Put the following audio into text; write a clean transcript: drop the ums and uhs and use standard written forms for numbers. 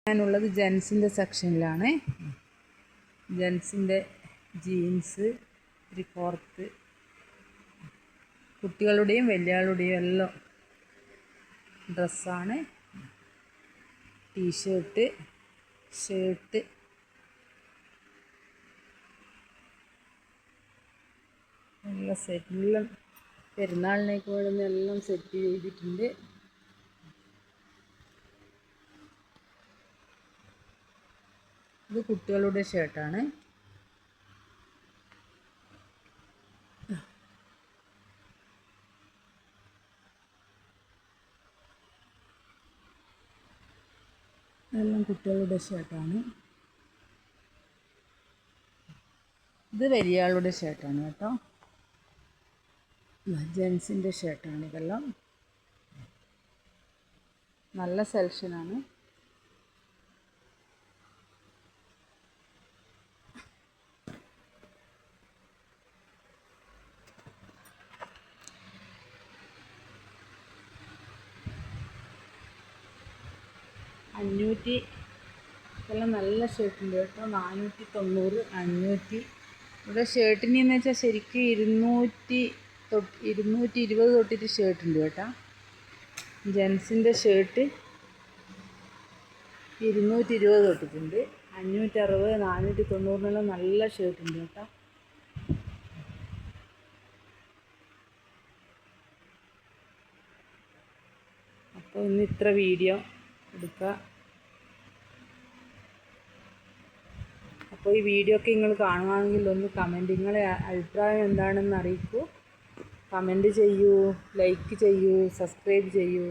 ഞാനുള്ളത് ജെൻസിൻ്റെ സെക്ഷനിലാണ്. ജെൻസിൻ്റെ ജീൻസ്, ത്രിഫോർത്ത്, കുട്ടികളുടെയും വലിയകളുടെയും എല്ലാം ഡ്രസ്സാണ്. ടീഷർട്ട്, ഷർട്ട്, എല്ലാം സെറ്റെല്ലാം പെരുന്നാളിനേക്ക് വേണ്ടുന്ന എല്ലാം സെറ്റ് ചെയ്തിട്ടുണ്ട്. ഇത് കുട്ടികളുടെ ഷർട്ടാണ്. ഇതെല്ലാം കുട്ടികളുടെ ഷർട്ടാണ്. ഇത് വലിയ ആളുടെ ഷർട്ടാണ് കേട്ടോ. ജെൻസിൻ്റെ ഷർട്ടാണ് ഇതെല്ലാം. നല്ല സെലക്ഷനാണ്. ഇതെല്ലാം നല്ല ഷർട്ടുണ്ട് കേട്ടോ. 490, 500. ഇവിടെ ഷർട്ടിനെന്ന് വെച്ചാൽ ശരിക്കും 220 തൊട്ടിട്ട് ഷർട്ടുണ്ട് കേട്ടോ. ജെൻസിൻ്റെ ഷർട്ട് 220 തൊട്ടിട്ടുണ്ട്. 560, 490 നല്ല ഷർട്ടുണ്ട് കേട്ടോ. അപ്പോൾ ഇന്ന് ഇത്ര വീഡിയോ എടുക്കുക. അപ്പോൾ ഈ വീഡിയോ ഒക്കെ നിങ്ങൾ കാണുകയാണെങ്കിൽ ഒന്ന് കമൻറ്റ്, നിങ്ങളെ അഭിപ്രായം എന്താണെന്ന് അറിയിക്കൂ. കമൻറ്റ് ചെയ്യൂ, ലൈക്ക് ചെയ്യൂ, സബ്സ്ക്രൈബ് ചെയ്യൂ.